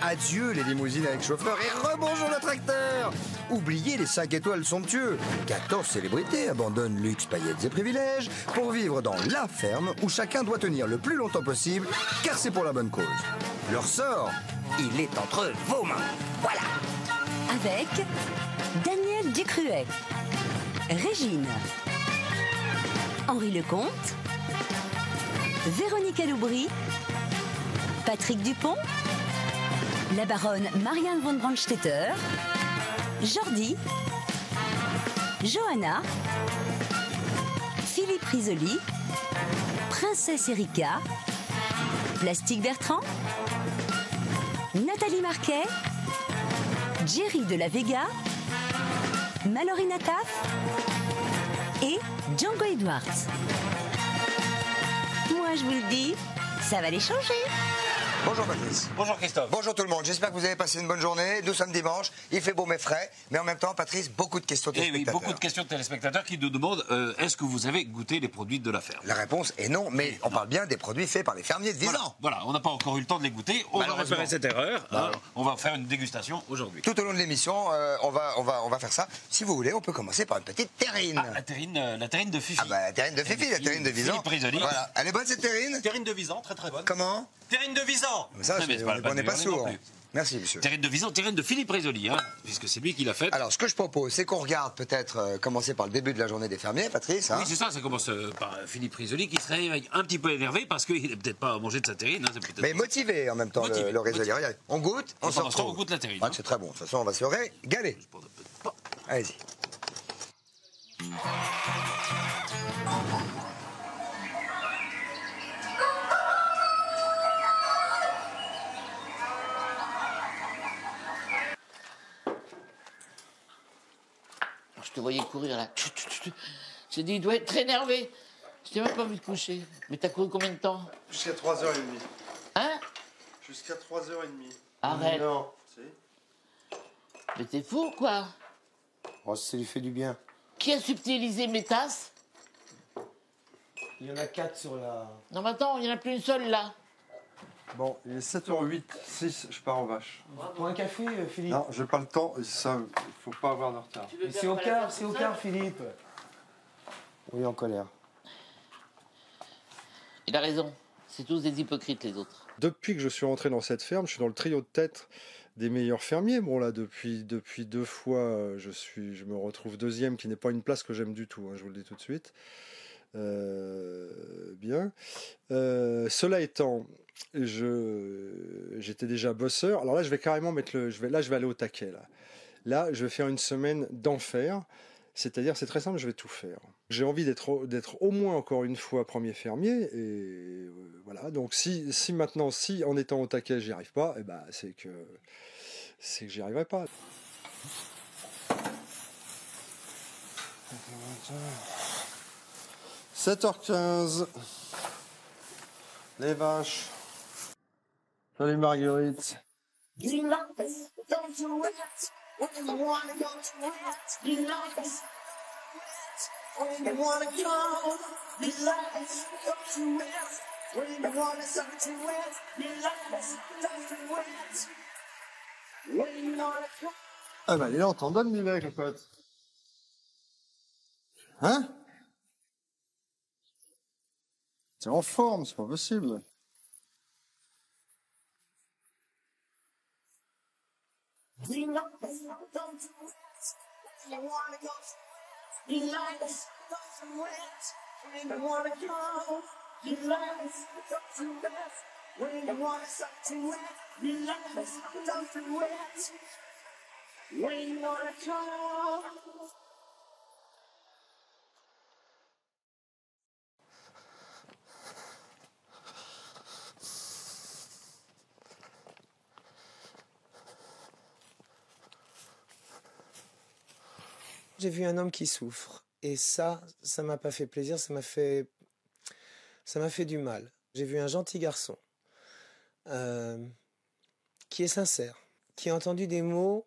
Adieu les limousines avec chauffeur et rebonjour le tracteur. Oubliez les 5 étoiles somptueux. 14 célébrités abandonnent luxe, paillettes et privilèges pour vivre dans la ferme où chacun doit tenir le plus longtemps possible car c'est pour la bonne cause. Leur sort, il est entre vos mains. Voilà. Avec Daniel Ducruet, Régine, Henri Lecomte, Véronique Aloubry, Patrick Dupont, la baronne Marianne von Brandstetter, Jordi, Johanna, Philippe Risoli, Princesse Erika, Plastique Bertrand, Nathalie Marquet, Jerry de la Vega, Mallory Nataf et Django Edwards. Moi, je vous le dis, ça va les changer. Bonjour Patrice. Bonjour Christophe. Bonjour tout le monde, j'espère que vous avez passé une bonne journée. Nous sommes dimanche, il fait beau mais frais, mais en même temps, Patrice, beaucoup de questions de Eh oui, téléspectateurs. beaucoup de questions de téléspectateurs qui nous demandent est-ce que vous avez goûté les produits de la ferme? La réponse est non, mais on parle bien des produits faits par les fermiers de Visan. Voilà, on n'a pas encore eu le temps de les goûter. On va Malheureusement. réparer cette erreur. Hein. On va faire une dégustation aujourd'hui. Tout au long de l'émission, on va faire ça. Si vous voulez, on peut commencer par une petite terrine. Ah, la terrine de Fifi. Ah bah, la terrine de Fifi, la terrine de Visan. Philippe Risoli. Voilà. Elle est bonne cette terrine? Terrine de Visan, très très bonne. Comment? Terrine de Visan. Ça, Non, mais c'est on n'est pas non sourd. plus. Merci, monsieur. Terrine de Visan, terrine de Philippe Risoli, hein, puisque c'est lui qui l'a faite. Alors, ce que je propose, c'est qu'on regarde peut-être commencer par le début de la journée des fermiers, Patrice. Hein. Oui, c'est ça, ça commence par Philippe Risoli qui se réveille un petit peu énervé parce qu'il n'est peut-être pas mangé de sa terrine. Hein, Mais motivé en même temps, Motivé, le Risoli. motivé. Regarde, on goûte, on se pendant ce temps, retrouve. on goûte la terrine. Ah, c'est très bon. De toute façon, on va se régaler. Je prends un peu de pain. Allez-y. Je te voyais courir là. J'ai dit, il doit être très énervé. Je t'ai même pas vu te coucher. Mais t'as couru combien de temps? Jusqu'à 3h30. Hein? Jusqu'à 3h30. Arrête. Non. Si. Mais t'es fou, quoi. Oh, ça lui fait du bien. Qui a subtilisé mes tasses? Il y en a 4 sur la... Non, mais attends, il n'y en a plus une seule là. Bon, il est 7h08, 6, je pars en vache. Pour un café, Philippe. Non, j'ai pas le temps, ça, il faut pas avoir de retard. Tu veux Mais faire c'est au pas la quart, faire c'est au toute quart, seule? Philippe. Oui, en colère. Il a raison. C'est tous des hypocrites, les autres. Depuis que je suis rentré dans cette ferme, je suis dans le trio de tête des meilleurs fermiers. Bon, là, depuis 2 fois, je me retrouve deuxième, qui n'est pas une place que j'aime du tout, hein, je vous le dis tout de suite. Bien. Cela étant, j'étais déjà bosseur. Alors là, je vais carrément mettre je vais aller au taquet. Là, je vais faire une semaine d'enfer. C'est-à-dire, c'est très simple, je vais tout faire. J'ai envie d'être au moins encore une fois premier fermier. Et voilà. Donc, si maintenant, en étant au taquet, j'y arrive pas, eh ben, c'est que j'y arriverai pas. 7h15. Les vaches. Salut Marguerite. Ah bah là, on t'en donne du lait, cocotte. Hein? T'es en forme, c'est pas possible. J'ai vu un homme qui souffre. Et ça m'a pas fait plaisir, ça m'a fait du mal. J'ai vu un gentil garçon qui est sincère, qui a entendu des mots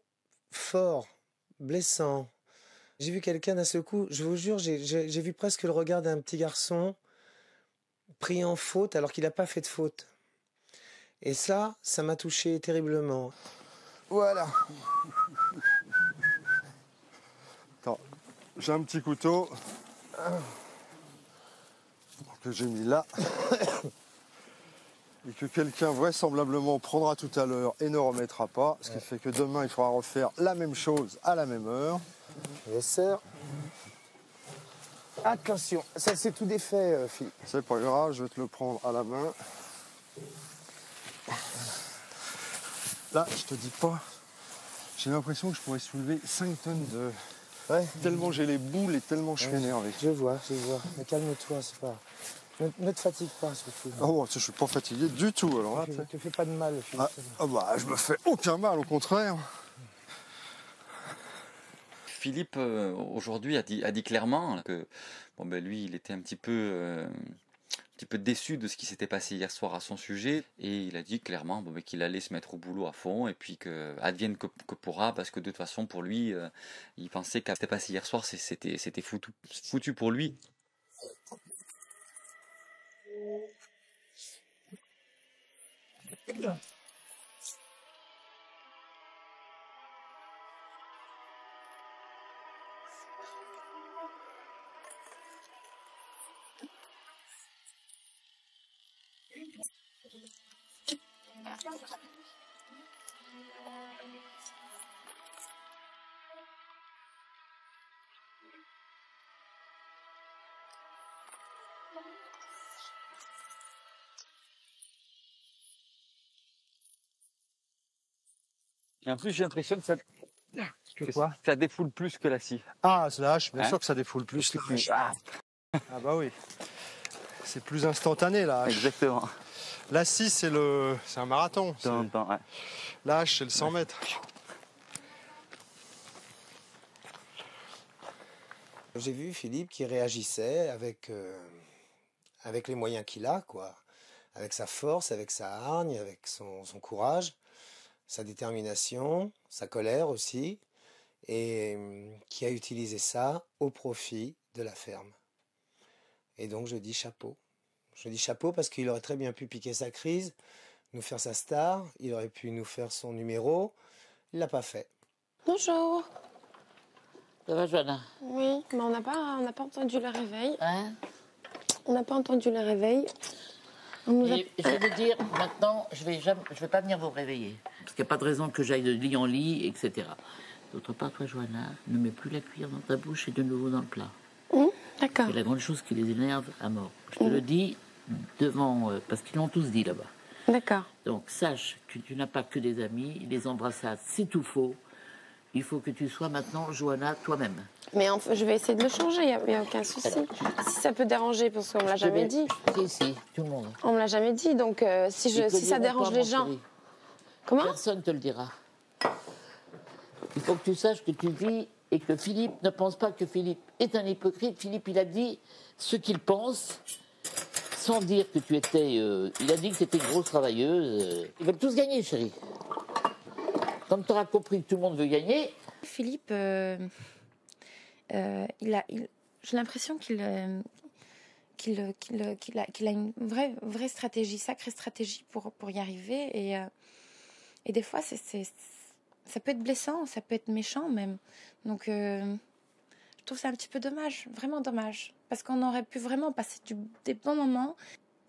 forts, blessants. J'ai vu quelqu'un d'un seul coup, je vous jure, j'ai vu presque le regard d'un petit garçon pris en faute alors qu'il n'a pas fait de faute. Et ça m'a touché terriblement. Voilà. Attends, j'ai un petit couteau que j'ai mis là et que quelqu'un vraisemblablement prendra tout à l'heure et ne remettra pas, ce qui fait que demain il faudra refaire la même chose à la même heure. Je serre. Attention, ça c'est tout défait, Philippe. C'est pas grave, je vais te le prendre à la main. Là, je te dis pas, j'ai l'impression que je pourrais soulever 5 tonnes de... Ouais. Tellement j'ai les boules et tellement je suis énervé. Je vois. Mais calme-toi, c'est pas... Ne te fatigue pas, surtout. Oh, bon, je suis pas fatigué du tout, alors là. Tu te fais pas de mal, Philippe. Bah, je me fais aucun mal, au contraire. Philippe, aujourd'hui, a dit clairement que bon, ben, lui, il était un petit peu déçu de ce qui s'était passé hier soir à son sujet. Et il a dit clairement bon, ben, qu'il allait se mettre au boulot à fond et puis que advienne que pourra, parce que de toute façon, pour lui, il pensait qu'à ce qui s'était passé hier soir, c'était foutu pour lui. Et en plus, j'ai l'impression que ça défoule plus que la scie. Ah, c'est la hache, bien Hein? sûr que ça défoule plus. La hache. Ah bah oui. C'est plus instantané, la hache. Exactement. La scie, c'est un marathon. Ouais. La hache, c'est le 100 mètres. J'ai vu Philippe qui réagissait avec les moyens qu'il a, quoi. Avec sa force, avec sa hargne, avec son courage, sa détermination, sa colère aussi, et qui a utilisé ça au profit de la ferme. Et donc je dis chapeau. Je dis chapeau parce qu'il aurait très bien pu piquer sa crise, nous faire sa star, il aurait pu nous faire son numéro, il l'a pas fait. Bonjour. Ça va, Johanna? Oui, mais on n'a pas entendu le réveil. Hein? On n'a pas entendu le réveil. On nous a- Et je vais vous dire, maintenant, je vais pas venir vous réveiller. Parce qu'il n'y a pas de raison que j'aille de lit en lit, etc. D'autre part, toi, Johanna, ne mets plus la cuillère dans ta bouche et de nouveau dans le plat. D'accord. C'est la grande chose qui les énerve à mort. Je te le dis devant... parce qu'ils l'ont tous dit là-bas. D'accord. Donc, sache que tu n'as pas que des amis. Les embrassades, c'est tout faux. Il faut que tu sois maintenant, Johanna, toi-même. Mais je vais essayer de le changer, il n'y a aucun souci. Si ça peut déranger, parce qu'on me l'a jamais dit. Si, tout le monde. On me l'a jamais dit, donc si Ils te ça diront dérange pas, les mon gens... chéri. Comment? Personne te le dira. Il faut que tu saches que tu vis et que Philippe ne pense pas que Philippe est un hypocrite. Philippe, il a dit ce qu'il pense, sans dire que tu étais... il a dit que tu étais une grosse travailleuse. Ils veulent tous gagner, chérie. Comme tu auras compris que tout le monde veut gagner... Philippe, j'ai l'impression qu'il a une vraie stratégie, sacrée stratégie pour y arriver. Et des fois, ça peut être blessant, ça peut être méchant même. Donc, je trouve ça un petit peu dommage, vraiment dommage. Parce qu'on aurait pu vraiment passer des bons moments.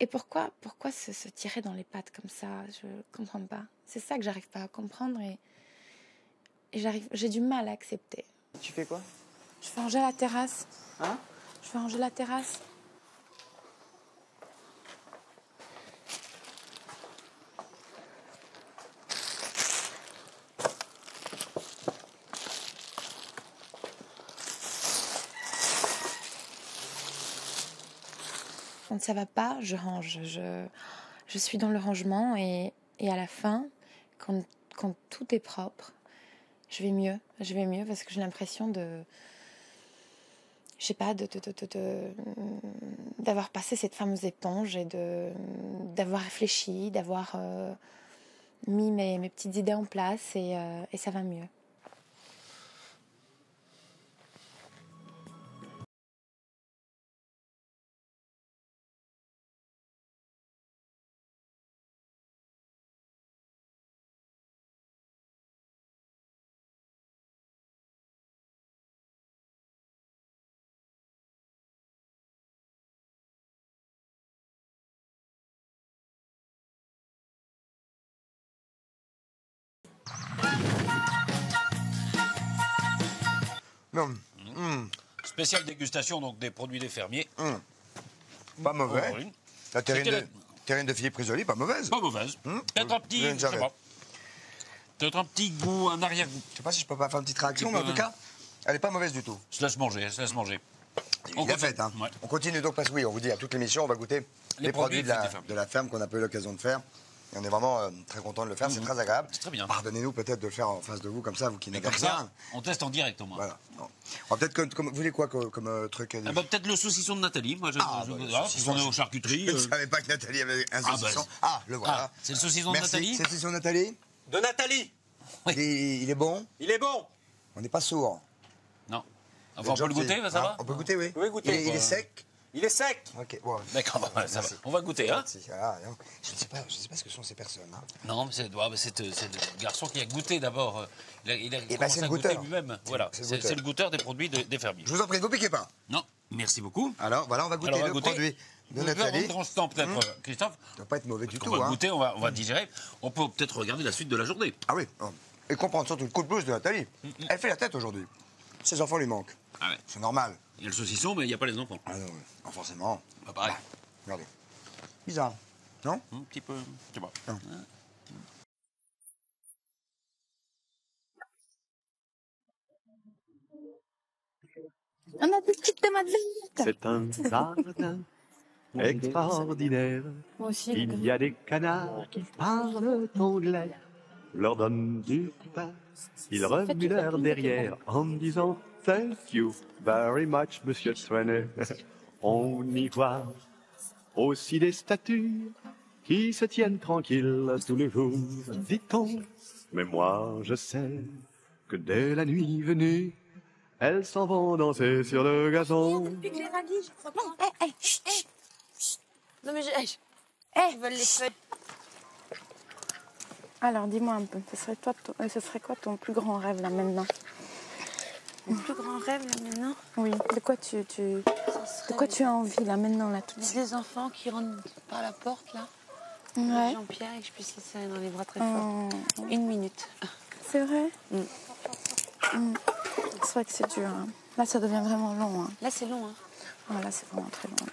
Et pourquoi se tirer dans les pattes comme ça? Je comprends pas. C'est ça que j'arrive pas à comprendre et j'ai du mal à accepter. Tu fais quoi? Je vais ranger la terrasse. Hein? Je vais ranger la terrasse. Quand ça va pas, je range. Je suis dans le rangement et à la fin, quand tout est propre, je vais mieux parce que j'ai l'impression d'avoir passé cette fameuse éponge et d'avoir réfléchi, d'avoir mis mes petites idées en place et ça va mieux. Non. Spéciale dégustation donc des produits des fermiers. Pas mauvais. Aurine. La terrine C'était de Philippe Risoli, pas mauvaise. Pas mauvaise. Peut-être un petit, Je ne je sais savais. pas. Peut-être un petit goût, un arrière-goût. Je sais pas si je peux pas faire une petite réaction, mais en tout cas, elle est pas mauvaise du tout. Se laisse manger, se laisse manger. On l'a fait, hein. Ouais. On continue donc parce que oui, on vous dit à toute l'émission, on va goûter les produits des fermes. de la ferme qu'on n'a pas eu l'occasion de faire. Et on est vraiment très content de le faire, c'est très agréable. C'est très bien. Pardonnez-nous peut-être de le faire en face de vous comme ça, vous qui Mais n'avez comme rien. ça, on teste en direct au moins. Voilà. Bon. On va peut-être vous voulez quoi comme truc Ah bah, peut-être le saucisson de Nathalie. Moi, le saucisson, on est aux charcuteries. Je ne savais pas que Nathalie avait un saucisson. Le voilà. C'est le saucisson de Merci. Nathalie. C'est le saucisson de Nathalie. De Nathalie. Oui. Il est bon. Il est bon. On n'est pas sourd. Non. Enfin, on peut le goûter, ça va? On peut goûter, oui. Vous pouvez goûter. Il est sec. Il est sec. Ok. Bon. D'accord, ça va. On va goûter, hein? Merci. Ah, non. Je ne sais pas ce que sont ces personnes. Hein. Non, mais c'est le garçon qui a goûté d'abord. Il a ben, commencé c'est le à goûter goûteur. lui-même. Voilà, c'est le goûteur des produits des fermiers. Je vous en prie, ne vous piquez pas. Non, merci beaucoup. Alors, voilà, on va goûter Alors, on va le goûter. produit de On va Nathalie. prendre ce temps peut-être, Christophe. Ça ne doit pas être mauvais du On tout. va Hein. goûter, on va digérer. On peut peut-être regarder la suite de la journée. Ah oui. Et comprendre surtout le coup de blues de Nathalie. Elle fait la tête aujourd'hui. Ses enfants lui manquent. Ah ouais. C'est normal. Il y a le saucisson, mais il n'y a pas les enfants. Ah non, non, forcément. Pas pareil. Regardez. Bizarre. Non? Un petit peu, je sais pas. Non. On a des petites tomates vertes. C'est un jardin extraordinaire. Moi aussi. Il y a des canards qui parlent anglais. Leur donne du pain. Ils remuent leur derrière en disant Thank you very much, Monsieur Traîner. On y voit aussi des statues qui se tiennent tranquilles tous les jours, dit-on. Mais moi, je sais que dès la nuit venue, elles s'en vont danser sur le gazon. Depuis que j'ai radis, je crois pas. Non mais Ils veulent les feuilles. Alors, dis-moi un peu, ce serait quoi ton plus grand rêve là maintenant? mon plus grand rêve là maintenant, Oui. De quoi tu as envie là maintenant là tout de suite? des enfants qui rentrent par la porte là, Ouais. Jean-Pierre, et que je puisse les serrer dans les bras très fort. 1 minute. C'est vrai. C'est vrai que c'est dur. Hein. Là, ça devient vraiment long. Hein. Là c'est long hein. Ah, là, c'est vraiment très long. Là.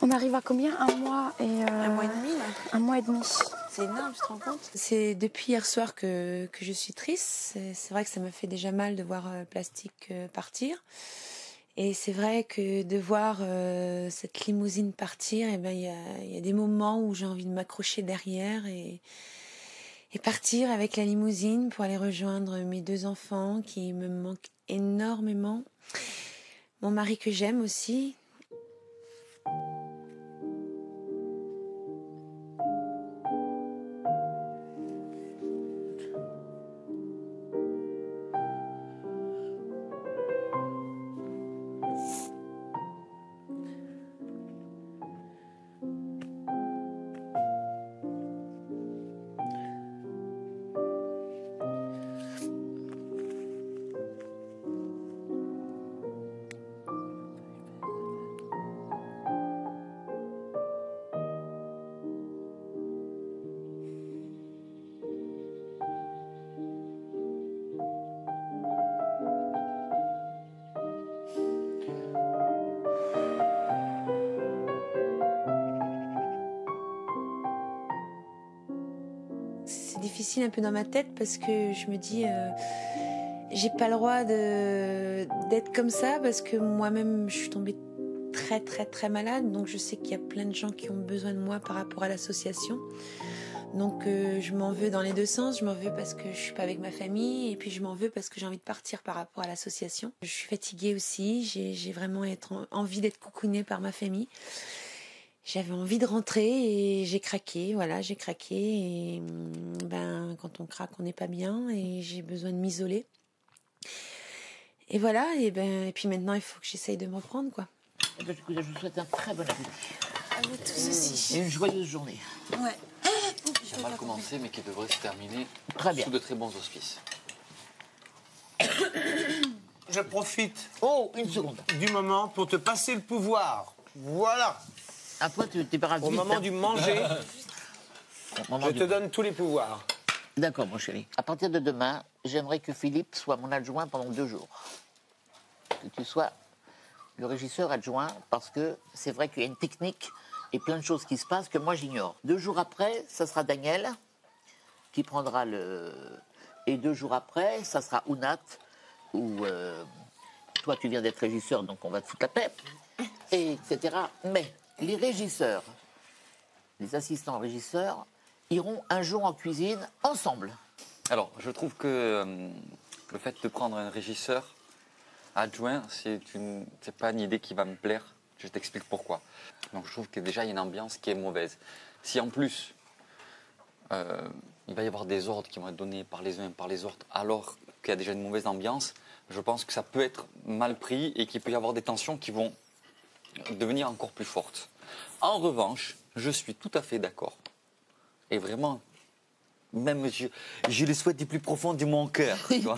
On arrive à combien? 1 mois et... 1 mois et demi là. 1 mois et demi. C'est énorme, tu te rends compte? C'est depuis hier soir que je suis triste. C'est vrai que ça me fait déjà mal de voir Plastique partir. Et c'est vrai que de voir cette limousine partir, eh ben, il y a des moments où j'ai envie de m'accrocher derrière et partir avec la limousine pour aller rejoindre mes 2 enfants qui me manquent énormément. Mon mari que j'aime aussi. C'est difficile un peu dans ma tête parce que je me dis j'ai pas le droit d'être comme ça parce que moi-même je suis tombée très très très malade, donc je sais qu'il y a plein de gens qui ont besoin de moi par rapport à l'association. Donc je m'en veux dans les 2 sens. Je m'en veux parce que je suis pas avec ma famille et puis je m'en veux parce que j'ai envie de partir par rapport à l'association. Je suis fatiguée aussi, j'ai vraiment envie d'être coucounée par ma famille. J'avais envie de rentrer et j'ai craqué, voilà, j'ai craqué et ben quand on craque on n'est pas bien et j'ai besoin de m'isoler. Et voilà, et puis maintenant il faut que j'essaye de me reprendre quoi. Et bien, écoutez, je vous souhaite un très bon appétit. À vous tous aussi. Et une joyeuse journée. Ouais. Qui a mal commencé, mais qui devrait se terminer Très bien. sous de très bons auspices. Je profite Oh, une seconde. du moment pour te passer le pouvoir. Voilà. Après, tu t'es pas Au moment du manger, je te donne tous les pouvoirs. D'accord, mon chéri. À partir de demain, j'aimerais que Philippe soit mon adjoint pendant 2 jours. Que tu sois le régisseur adjoint, parce que c'est vrai qu'il y a une technique et plein de choses qui se passent que moi j'ignore. 2 jours après, ça sera Daniel qui prendra le... Et 2 jours après, ça sera Ounat, ou toi tu viens d'être régisseur, donc on va te foutre la paix, et etc. Mais les régisseurs, les assistants régisseurs, iront un jour en cuisine ensemble. Alors, je trouve que le fait de prendre un régisseur adjoint, c'est pas une idée qui va me plaire. Je t'explique pourquoi. Donc, je trouve que déjà, il y a une ambiance qui est mauvaise. Si en plus, il va y avoir des ordres qui vont être donnés par les uns et par les autres, alors qu'il y a déjà une mauvaise ambiance, je pense que ça peut être mal pris et qu'il peut y avoir des tensions qui vont devenir encore plus fortes. En revanche, je suis tout à fait d'accord. Et vraiment, même je le souhaite du plus profond de mon cœur. Tu vois.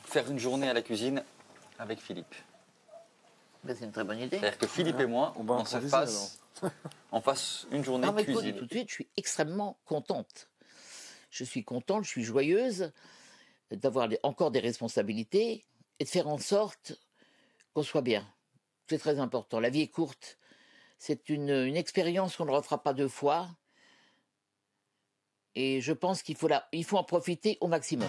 Faire une journée à la cuisine avec Philippe. Ben, c'est une très bonne idée. C'est-à-dire que Philippe et moi, on fasse une journée Non, mais de cuisine. tout de suite, je suis extrêmement contente. Je suis contente, je suis joyeuse d'avoir encore des responsabilités et de faire en sorte qu'on soit bien. C'est très important. La vie est courte. C'est une expérience qu'on ne refera pas 2 fois. Et je pense qu'il faut en profiter au maximum.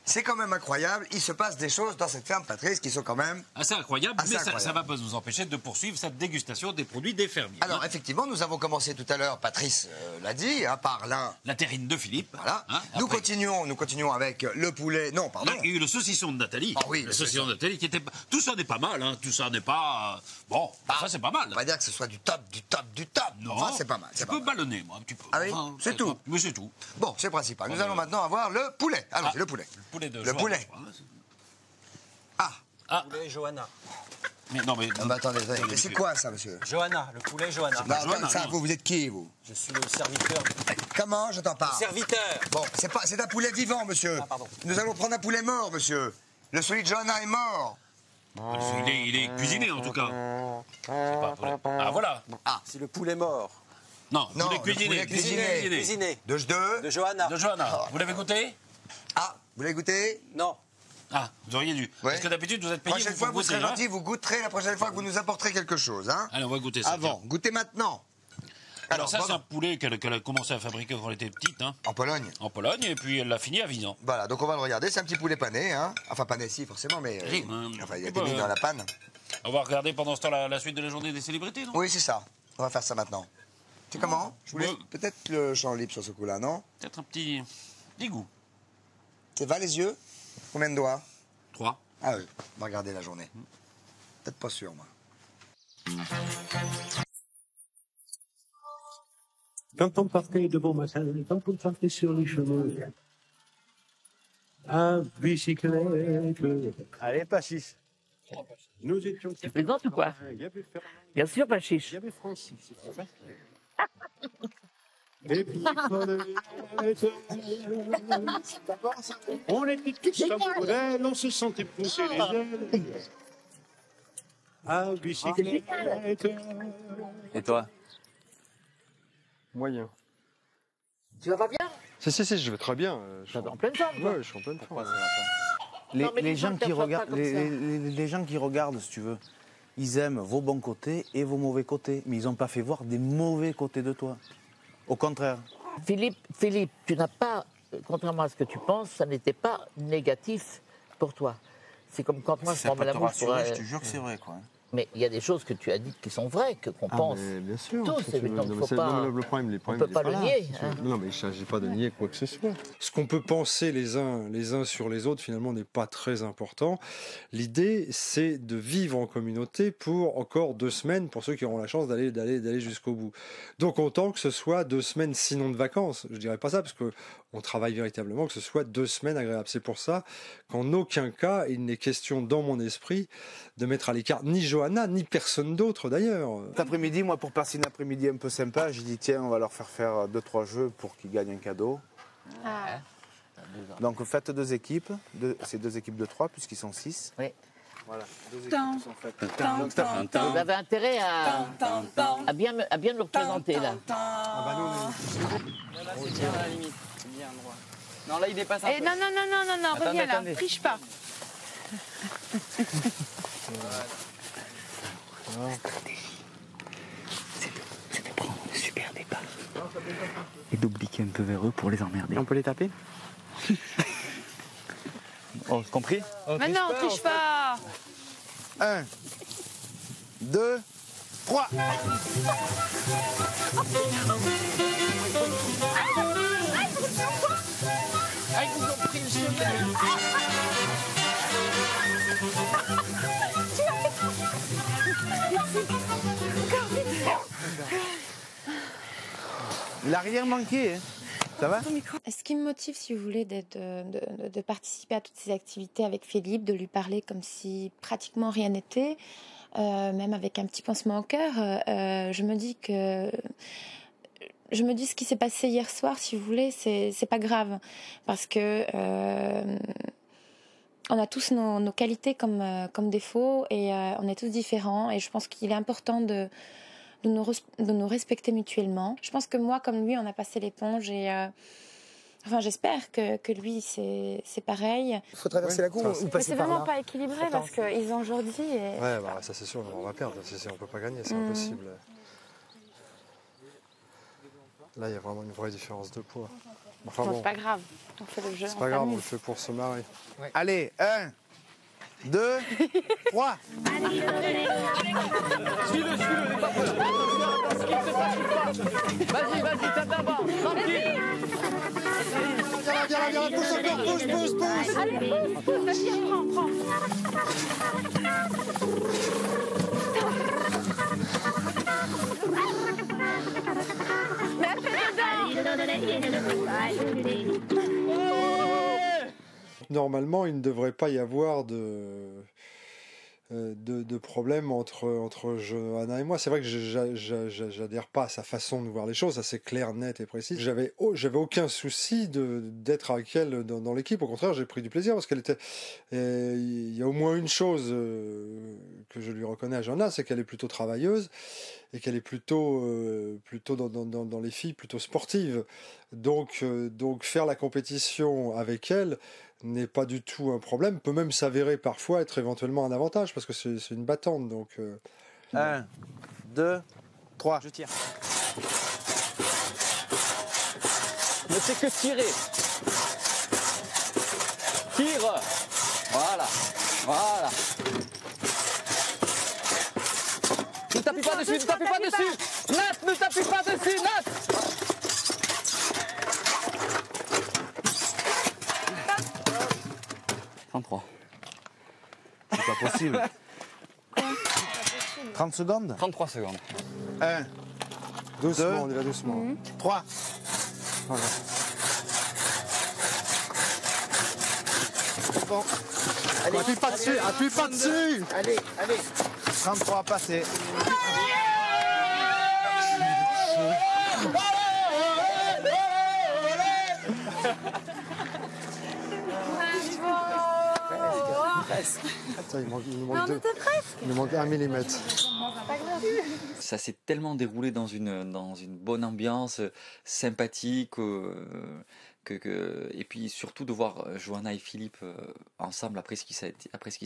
C'est quand même incroyable, il se passe des choses dans cette ferme, Patrice, qui sont quand même... Assez incroyable, assez mais incroyable. Ça va pas nous empêcher de poursuivre cette dégustation des produits des fermiers. Alors, effectivement, nous avons commencé tout à l'heure, Patrice l'a dit, par la terrine de Philippe. Voilà. Hein, nous continuons avec le poulet... Non, pardon. Il y a eu le saucisson de Nathalie. Ah oui, le saucisson de Nathalie qui était... Tout ça n'est pas mal, hein. Tout ça n'est pas... Bon, ça c'est pas mal. On va dire que ce soit du top, du top, du top. Non, enfin, c'est pas mal. Tu peux ballonner, moi, un petit peu. Ah oui, Enfin, c'est tout. Mais c'est tout. Bon, c'est principal. Nous allons maintenant avoir le poulet. Allons-y, le poulet. Le poulet de Le Johanna, poulet. je crois, hein. Poulet Johanna. Mais non, mais... Non, mais attendez, mais c'est quoi ça, monsieur? Johanna, le poulet Johanna. Bah, ça, vous êtes qui, vous? Je suis le serviteur. Comment? J'entends pas. Serviteur. Bon, c'est un poulet vivant, monsieur. Ah, pardon. Nous allons prendre un poulet mort, monsieur. Le celui de Johanna est mort. Il est cuisiné, en tout cas. C'est pas un poulet. Ah, voilà. C'est le poulet mort. Non, Non, poulet le cuisiné. poulet cuisiné. Cuisiné. De De Johanna. De Johanna. Vous l'avez goûté? Ah, vous l'avez goûté? Non. Ah, vous auriez dû. Ouais. Parce que d'habitude, vous êtes payé. Prochaine fois, vous serez goûtez, hein. gentil, vous goûterez la prochaine fois que vous nous apporterez quelque chose, hein? Allez, on va goûter ça. Avant, goûtez maintenant. Alors ça, bon, c'est un poulet qu'elle a commencé à fabriquer quand elle était petite, hein, En Pologne. en Pologne, et puis elle l'a fini à Visan. Voilà, donc on va le regarder. C'est un petit poulet pané, hein? Enfin, pané, si, forcément, mais. Oui, hein. Enfin, il a été mis dans la panne. On va regarder pendant ce temps la suite de la journée des célébrités, non? Oui, c'est ça. On va faire ça maintenant. C'est comment? Je voulais Ouais. peut-être le champ libre sur ce coup-là, non? Peut-être un petit goût. C'est va les yeux? Combien de doigts? 3. Ah oui, on va regarder la journée. Peut-être pas sûr, moi. Quand on partait de bon matin, quand on partait sur les chemins, à bicyclette. Allez, pas 6. Nous étions. Tu plaisantes ou quoi? Il y avait Ferrand, Bien sûr, ma chiche. il y avait Francis. Et puis Paulette. On était tous amoureux, on se sentait pousser les ailes. À bicyclette. Et toi? Moyen. Tu vas pas bien? Si, je vais très bien. Je suis En pleine forme, toi. Ouais, je suis en pleine forme. Les, Non, mais les dis-moi gens que qui t'as pas regardent, comme ça. les gens qui regardent, si tu veux, ils aiment vos bons côtés et vos mauvais côtés, mais ils n'ont pas fait voir des mauvais côtés de toi. Au contraire. Philippe, tu n'as pas, contrairement à ce que tu penses, ça n'était pas négatif pour toi. C'est comme quand moi je prends la bouche pour... je te jure que c'est vrai, quoi. Mais il y a des choses que tu as dites qui sont vraies, qu'on pense. Bien sûr. tous, si tu veux. donc Non, faut mais c'est- pas- non, mais le problème, on peut pas le nier. Si tu hein. veux. Non, mais il ne s'agit pas de nier quoi que ce soit. Ce qu'on peut penser les uns sur les autres, finalement, n'est pas très important. L'idée, c'est de vivre en communauté pour encore 2 semaines, pour ceux qui auront la chance d'aller jusqu'au bout. Donc, autant que ce soit 2 semaines, sinon de vacances. Je dirais pas ça, parce que on travaille véritablement, que ce soit 2 semaines agréables. C'est pour ça qu'en aucun cas, il n'est question dans mon esprit de mettre à l'écart ni Johanna, ni personne d'autre d'ailleurs. Cet après-midi, moi, pour passer une après-midi un peu sympa, j'ai dit, tiens, on va leur faire 2-3 jeux pour qu'ils gagnent un cadeau. Donc, faites 2 équipes, c'est 2 équipes de 3, puisqu'ils sont 6. Oui. Voilà, deux équipes Tant. sont faites. Donc, stop. Vous avez intérêt à bien me le représenter là. Ah bah nous, Là, c'est bien à la limite. C'est bien droit. Non, là, il dépasse un Et peu. non, Attendez, reviens là, attendez. triche pas. C'est de prendre un super départ et d'obliquer un peu vers eux pour les emmerder. On peut les taper? Oh, compris? Mais non, triche pas. 1, 2, 3. Il a rien manqué, hein. Ça va? Ce qui me motive, si vous voulez, de participer à toutes ces activités avec Philippe, de lui parler comme si pratiquement rien n'était, même avec un petit pincement au cœur, je me dis ce qui s'est passé hier soir, si vous voulez, c'est pas grave, parce que on a tous nos qualités comme défauts et on est tous différents, et je pense qu'il est important de nous respecter mutuellement. Je pense que moi, comme lui, on a passé l'éponge et j'espère que lui, c'est pareil. Il faut traverser la cour ou Mais passer c'est par là. vraiment pas équilibré parce qu'ils ont aujourd'hui. Et... Ouais, bah, ça c'est sûr, on va perdre. On peut pas gagner, c'est impossible. Là, il y a vraiment une vraie différence de poids. Enfin, Bon, bon, c'est pas grave, on fait le jeu. c'est pas grave, on le fait pour se marrer. Allez, 1, 2, 3. Vas-y, tape d'abord, tranquille. Viens là, pousse encore, pousse. Allez, pousse, vas-y, prends. Mais Normalement, il ne devrait pas y avoir de problème entre Johanna et moi. C'est vrai que j'adhère pas à sa façon de voir les choses, ça c'est clair, net et précis. J'avais aucun souci d'être avec elle dans l'équipe. Au contraire, j'ai pris du plaisir parce qu'elle était. Il y a au moins une chose que je lui reconnais à Johanna, c'est qu'elle est plutôt travailleuse et qu'elle est plutôt dans les filles plutôt sportives. Donc faire la compétition avec elle n'est pas du tout un problème, peut même s'avérer parfois être éventuellement un avantage parce que c'est une battante. Donc 1, 2, 3. Je tire. Ne fais que tirer. Tire. Voilà. Ne t'appuie pas dessus, Nat, ne t'appuie pas dessus, Nat. 33. C'est pas possible. 30 secondes? 33 secondes. 1, doucement, on y va doucement. 3. Voilà. Bon. Allez, Appuie pas dessus. Allez. 33 passé. Attends, il nous manque 1 millimètre. Ça s'est tellement déroulé dans une bonne ambiance, sympathique, et puis surtout de voir Johanna et Philippe ensemble après ce qui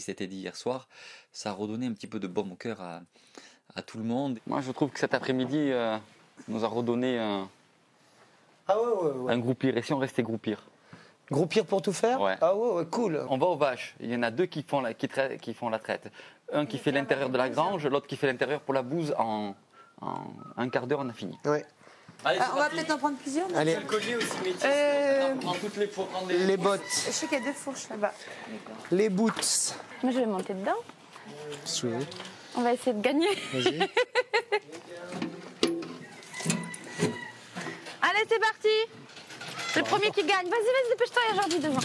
s'était dit hier soir, ça a redonné un petit peu de baume au cœur à tout le monde. Moi je trouve que cet après-midi nous a redonné un groupir, et si on restait groupir? Groupir pour tout faire? Ouais. Ah ouais, cool. On va aux vaches. Il y en a deux qui font la traite. Un qui fait l'intérieur de la grange, l'autre qui fait l'intérieur pour la bouse. En un quart d'heure, on a fini. Ouais. Allez, On va peut-être en prendre plusieurs. Allez. le collier aussi métier. Prends toutes les fois, prendre Les bottes. Je sais qu'il y a 2 fourches là-bas. Les boots. Moi, je vais monter dedans. Si tu veux. On va essayer de gagner. Vas-y. Allez, c'est parti. C'est le premier qui gagne. Vas-y, dépêche-toi, il y a Jordi devant.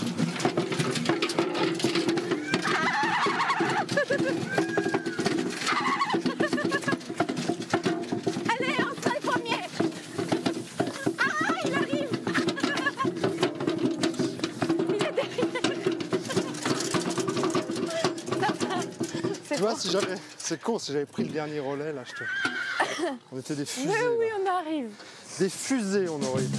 Allez, on sera le premier. Ah, il arrive. Il est derrière. vois, si j'avais... C'est con, si j'avais pris le dernier relais, là, on était des fusées. Mais oui, là. on arrive. Des fusées, on aurait été.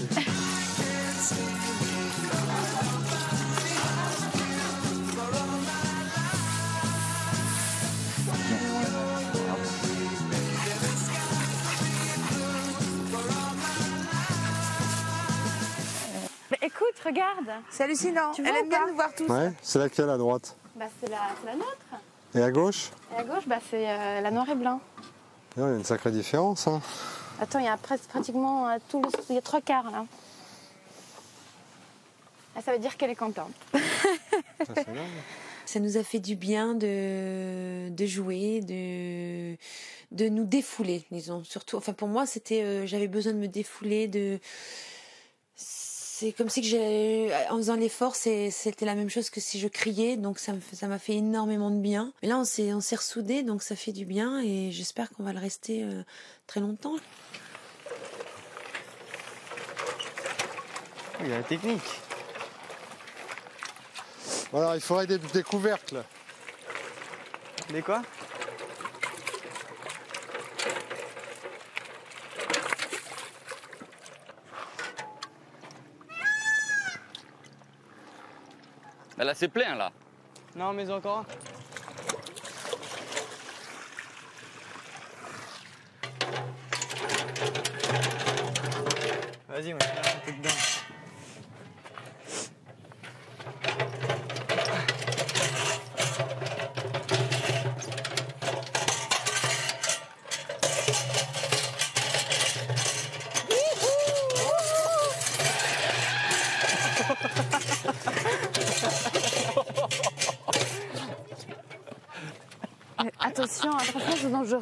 Mais écoute, regarde. C'est hallucinant. Tu Elle vois aime ou bien pas nous voir tous. Ouais, c'est laquelle à droite? Bah, c'est la nôtre. Et à gauche? Et à gauche, bah, c'est la noir et blanc. Il y a une sacrée différence. Hein. Attends, il y a pratiquement tout le... Il y a 3 quarts, là. Ah, ça veut dire qu'elle est contente. Ça nous a fait du bien de jouer, de nous défouler, disons. Surtout, enfin pour moi, c'était, j'avais besoin de me défouler. C'est comme si en faisant l'effort, c'était la même chose que si je criais, donc ça m'a fait énormément de bien. Mais là, on s'est ressoudés, donc ça fait du bien et j'espère qu'on va le rester très longtemps. Il y a la technique. Voilà, il faudrait des couvercles. Des quoi? Là, c'est plein, là. Non, mais encore un. Vas-y, on va faire un peu dedans. Attention, c'est dangereux.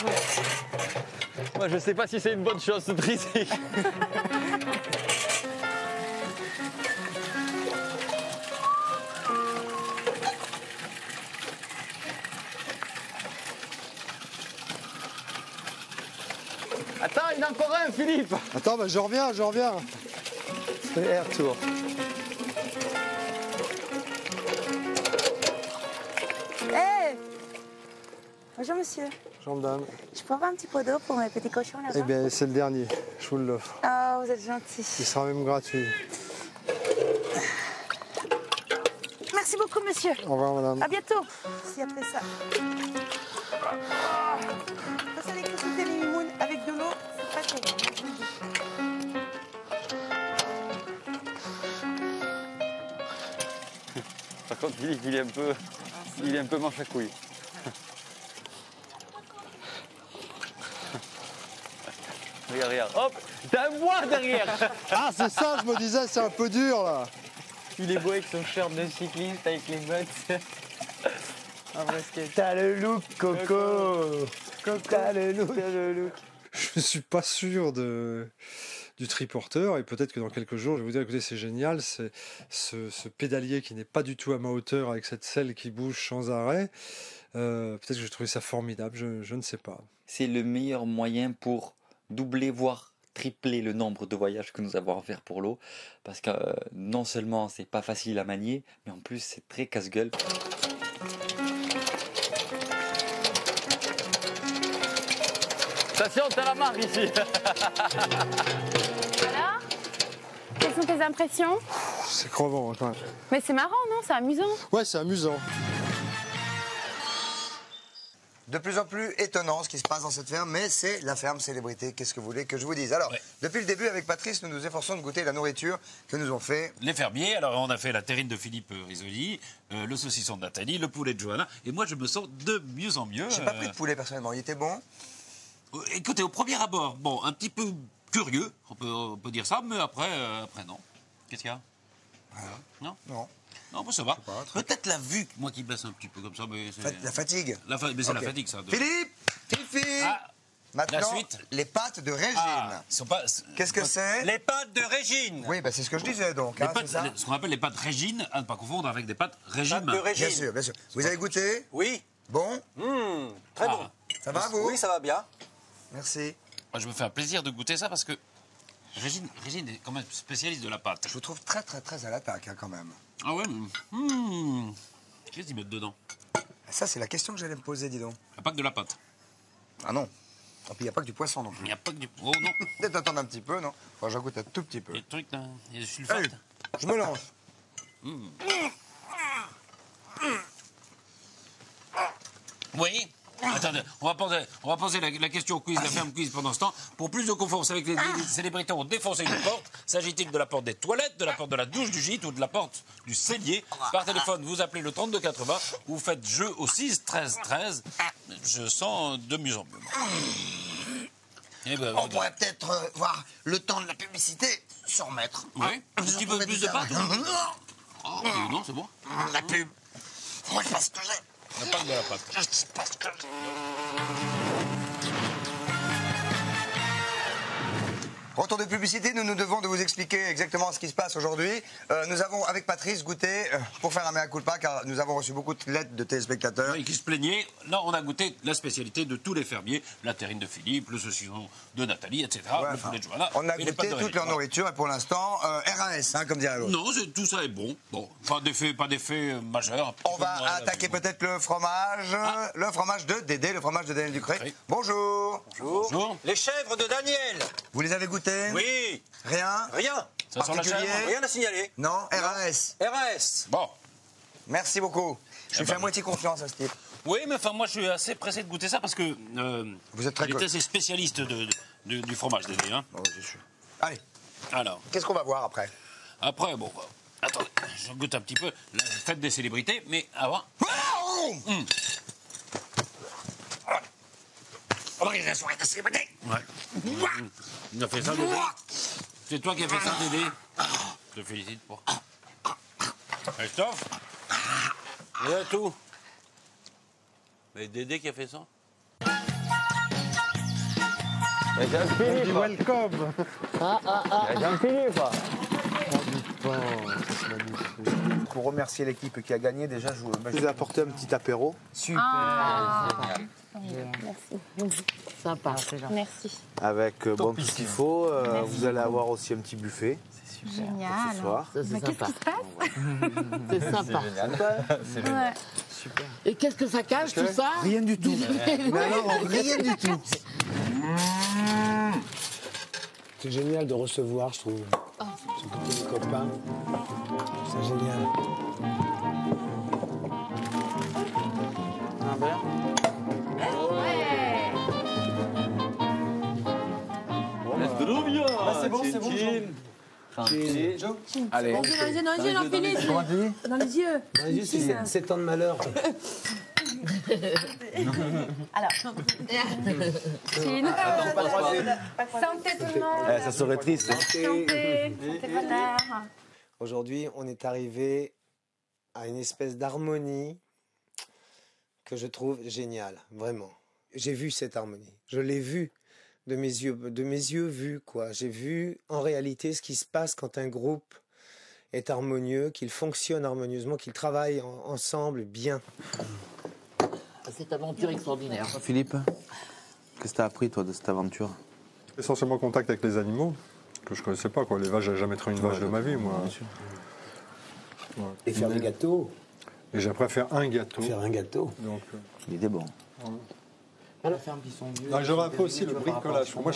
Moi, je sais pas si c'est une bonne chose, ce tricycle. Attends, il y en a encore un, Philippe. Attends, bah, je reviens. Fais retour. Hey! Bonjour monsieur. J'en donne. Je peux avoir un petit pot d'eau pour mes petits cochons là-bas? Eh bien, c'est le dernier. Je vous l'offre. Oh, vous êtes gentil. Il sera même gratuit. Merci beaucoup monsieur. Au revoir, madame. À bientôt. Si après ça. Passez l'électricité les mimounes avec de l'eau, c'est pas terrible. je vous le dis. Par contre, Philippe, il est un peu manche à couilles. Regarde. Hop, t'as un bois derrière. Ah, c'est ça, je me disais, c'est un peu dur, là. Il est beau avec son shirt de cycliste, avec les bottes. Un vrai skate. T'as le look, Coco. T'as le look. Je ne suis pas sûr du triporteur et peut-être que dans quelques jours, je vais vous dire, écoutez, c'est génial, c'est ce pédalier qui n'est pas du tout à ma hauteur avec cette selle qui bouge sans arrêt. Peut-être que je vais trouver ça formidable, je ne sais pas. C'est le meilleur moyen pour doubler, voire tripler le nombre de voyages que nous avons à faire pour l'eau, parce que non seulement c'est pas facile à manier, mais en plus c'est très casse-gueule. Attention, t'as la marre ici. Alors, quelles sont tes impressions? C'est crevant, quand même. Mais c'est marrant, non? C'est amusant. Ouais, c'est amusant. De plus en plus étonnant ce qui se passe dans cette ferme, mais c'est la ferme célébrité. Qu'est-ce que vous voulez que je vous dise? Alors, depuis le début, avec Patrice, nous nous efforçons de goûter la nourriture que nous ont fait les fermiers. Alors, on a fait la terrine de Philippe Risoli, le saucisson de Nathalie, le poulet de Johanna. Et moi, je me sens de mieux en mieux. J'ai pas pris de poulet, personnellement. Il était bon? Écoutez, au premier abord, bon, un petit peu curieux, on peut dire ça, mais après non. Qu'est-ce qu'il y a? Non? Non. Non, bah, ça va. Peut-être la vue, moi qui blesse un petit peu comme ça, mais c'est... La fatigue. Mais c'est la fatigue, ça. Philippe, Fifi, maintenant, la suite. les pâtes de Régine. Qu'est-ce que c'est? Les pâtes de Régine. Oui, bah, c'est ce que je disais donc. Ce qu'on appelle les pâtes Régine, à ne pas confondre avec des pâtes Régime. Pâtes de Régine. Bien sûr, bien sûr. Vous avez goûté? Oui. Bon? Très bon. Ça va, vous? Oui, ça va bien. Merci. Moi, je me fais un plaisir de goûter ça parce que Régine est quand même spécialiste de la pâte. Je vous trouve très, très, très à l'attaque, hein, quand même. Ah ouais? Qu'est-ce qu'ils mettent dedans? Ça, c'est la question que j'allais me poser, dis donc. Il n'y a pas que de la pâte. Ah non. Et puis, il n'y a pas que du poisson non plus. Il n'y a pas que du... Oh non. Peut-être attendre un petit peu, non? Enfin, j'en goûte un tout petit peu. Les trucs là, il y a du sulfate. Allez, je me lance. Oui. Attendez, on va poser la question au quiz, la ferme quiz pendant ce temps. Pour plus de confort, vous savez que les célébrités ont défoncé une porte. S'agit-il de la porte des toilettes, de la porte de la douche du gîte ou de la porte du cellier? Par téléphone, vous appelez le 3280, vous faites jeu au 6 13 13. Je sens de mieux en mieux. Eh ben, On pourrait peut-être voir le temps de la publicité se remettre. Oui. Un petit peu plus de pâte? Oh, non, c'est bon. La pub. Moi, je sais pas ce que j'ai. Il n'y a pas que de la pâte. Je sais pas ce que j'ai. Retour de publicité, nous nous devons de vous expliquer exactement ce qui se passe aujourd'hui. Nous avons, avec Patrice, goûté pour faire un mea culpa, car nous avons reçu beaucoup de lettres de téléspectateurs. Et qui se plaignaient. Là, on a goûté la spécialité de tous les fermiers. La terrine de Philippe, le saucisson de Nathalie, etc. Ouais, le poulet de Johanna. on a et les goûté pâtes de toute Rémi. leur nourriture et pour l'instant, RAS, hein, comme dirait l'autre. Non, tout ça est bon. Bon, pas d'effet majeur. On va attaquer peut-être le fromage de Dédé, le fromage de Daniel Ducré. Oui. Bonjour. Bonjour. Les chèvres de Daniel. Vous les avez goûtés? Oui. Rien? Rien. Ça sent la particulier? chèvre? Rien à signaler. Non, RAS. RAS. Bon. Merci beaucoup. Je lui fais à moitié confiance à ce type. Oui, mais enfin, moi, je suis assez pressé de goûter ça parce que... Vous êtes très il était assez spécialiste du fromage, Dédé. Hein. Oh, je suis. Allez, Alors, qu'est-ce qu'on va voir après? après, bon... Attendez, je goûte un petit peu la fête des célébrités, mais avant... Organisation des célébrités. Ouais. Il a fait ça, Dédé. C'est toi qui as fait ça, Dédé. Je te félicite pour... Christophe. Il y a tout. Mais Dédé qui a fait ça. Jean-Philippe. Welcome. Jean-Philippe. Pour remercier l'équipe qui a gagné, déjà, je vous ai apporté un petit apéro. Super. Merci. Sympa. Merci. Avec tout ce qu'il faut. Vous allez avoir aussi un petit buffet. Génial. Ce soir. Ça, c'est Qu'est-ce sympa. qui se passe? C'est sympa. C'est génial. Ouais. Et qu'est-ce que ça cache, tout ça? Rien du tout. Mais alors, Rien du tout. C'est génial de recevoir, je trouve. Surtout tous les copains. C'est génial. Un verre. C'est bon, c'est bon. Allez. Dans les yeux, Jean-Philippe. Dans les yeux. Dans les yeux, c'est temps de malheur. Alors. Santé tout le monde. Ça serait triste. Santé. Santé pater. Aujourd'hui, on est arrivé à une espèce d'harmonie que je trouve géniale, vraiment. J'ai vu cette harmonie. Je l'ai vue de mes yeux vus, quoi. J'ai vu en réalité ce qui se passe quand un groupe est harmonieux, qu'il fonctionne harmonieusement, qu'il travaille ensemble bien. Cette aventure extraordinaire. Philippe, qu'est-ce que tu as appris, toi, de cette aventure? Essentiellement contact avec les animaux, que je connaissais pas, quoi. Les vaches, j'ai jamais traîné une vache de ma vie, moi. Bien sûr. Ouais. Et faire des gâteaux. Et j'ai appris à faire un gâteau. Faire un gâteau. Donc, Il était bon. À la ferme, ils sont vieux. j'aurais appris aussi le bricolage. Moi,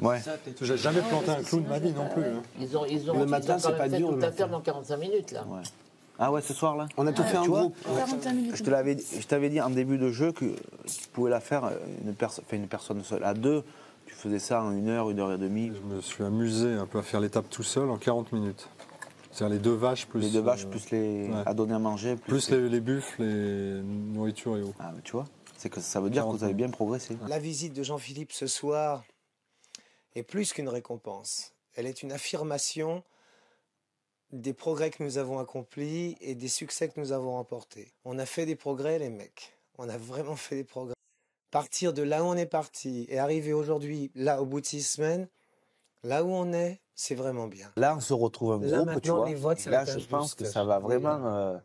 Ouais. j'ai jamais planté un clou de ma vie non plus. Hein. Ils ont Le matin, c'est pas dur, le toute la matin. ferme en 45 minutes, là. Ouais. Ah ouais, ce soir-là? On a tout fait en tu vois, groupe. Je t'avais dit en début de jeu que tu pouvais la faire une personne seule. À deux, tu faisais ça en 1 heure, 1 heure et demie. Je me suis amusé un peu à faire l'étape tout seul en 40 minutes. C'est-à-dire les 2 vaches plus... Les 2 vaches, plus à donner à manger. Plus les buffles, les nourritures et eau. Ah, mais tu vois, c'est que ça veut dire que vous avez bien progressé. La visite de Jean-Philippe ce soir est plus qu'une récompense. Elle est une affirmation des progrès que nous avons accomplis et des succès que nous avons remportés. On a fait des progrès, les mecs. On a vraiment fait des progrès. Partir de là où on est parti et arriver aujourd'hui, là, au bout de 6 semaines, là où on est, c'est vraiment bien. Là, on se retrouve un Là, groupe, maintenant, tu vois. les votes, c'est Là, la je pense que ça va vraiment...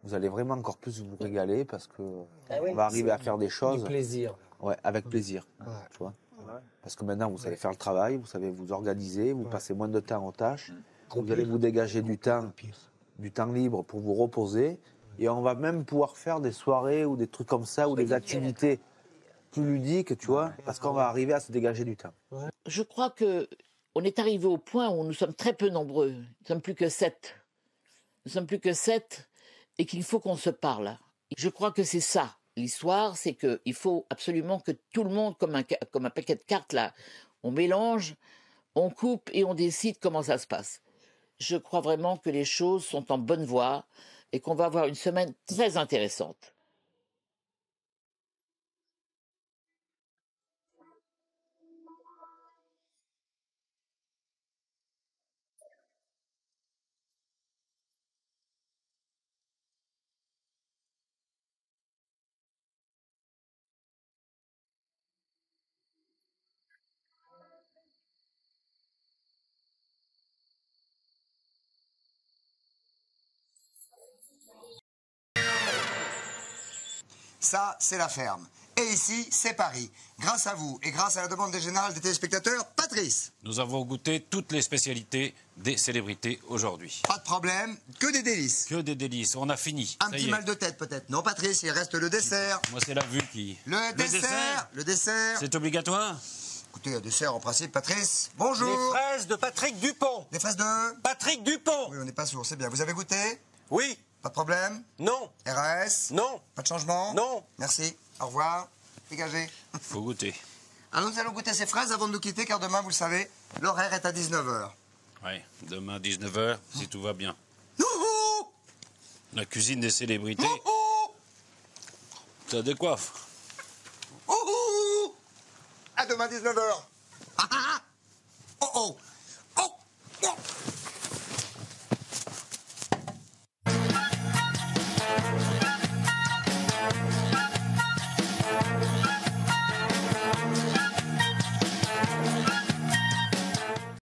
vous allez vraiment encore plus vous régaler parce que on va arriver à faire des choses... Du plaisir. Ouais, avec plaisir, tu vois. Parce que maintenant, vous savez faire le travail, vous savez vous organiser, vous passez moins de temps aux tâches, vous allez vous dégager du temps libre pour vous reposer Et on va même pouvoir faire des soirées ou des trucs comme ça, ou des activités plus ludiques, tu vois, parce qu'on va arriver à se dégager du temps. Je crois que on est arrivé au point où nous sommes très peu nombreux. Nous ne sommes plus que 7. Nous sommes plus que 7 et qu'il faut qu'on se parle. Je crois que c'est ça. L'histoire, c'est qu'il faut absolument que tout le monde, comme un paquet de cartes, là, on mélange, on coupe et on décide comment ça se passe. Je crois vraiment que les choses sont en bonne voie et qu'on va avoir une semaine très intéressante. Ça, c'est la ferme. Et ici, c'est Paris. Grâce à vous et grâce à la demande générale des téléspectateurs, Patrice. Nous avons goûté toutes les spécialités des célébrités aujourd'hui. Pas de problème, que des délices. Que des délices, on a fini. Un petit mal de tête peut-être. Non, Patrice, il reste le dessert. Moi, c'est la vue qui... Le dessert. C'est obligatoire? Écoutez, le dessert en principe, Patrice. Bonjour. Les fraises de Patrick Dupont. Des fraises de... Patrick Dupont. Oui, on n'est pas sourd, c'est bien. Vous avez goûté? Oui. Pas de problème? Non. RAS? Non. Pas de changement? Non. Merci. Au revoir. Dégagez. Faut goûter. Alors nous allons goûter ces fraises avant de nous quitter, car demain, vous le savez, l'horaire est à 19h. Oui, demain 19h, si tout va bien. Youhou! La cuisine des célébrités, ça décoiffe. Ouhou! À demain 19h. Oh oh!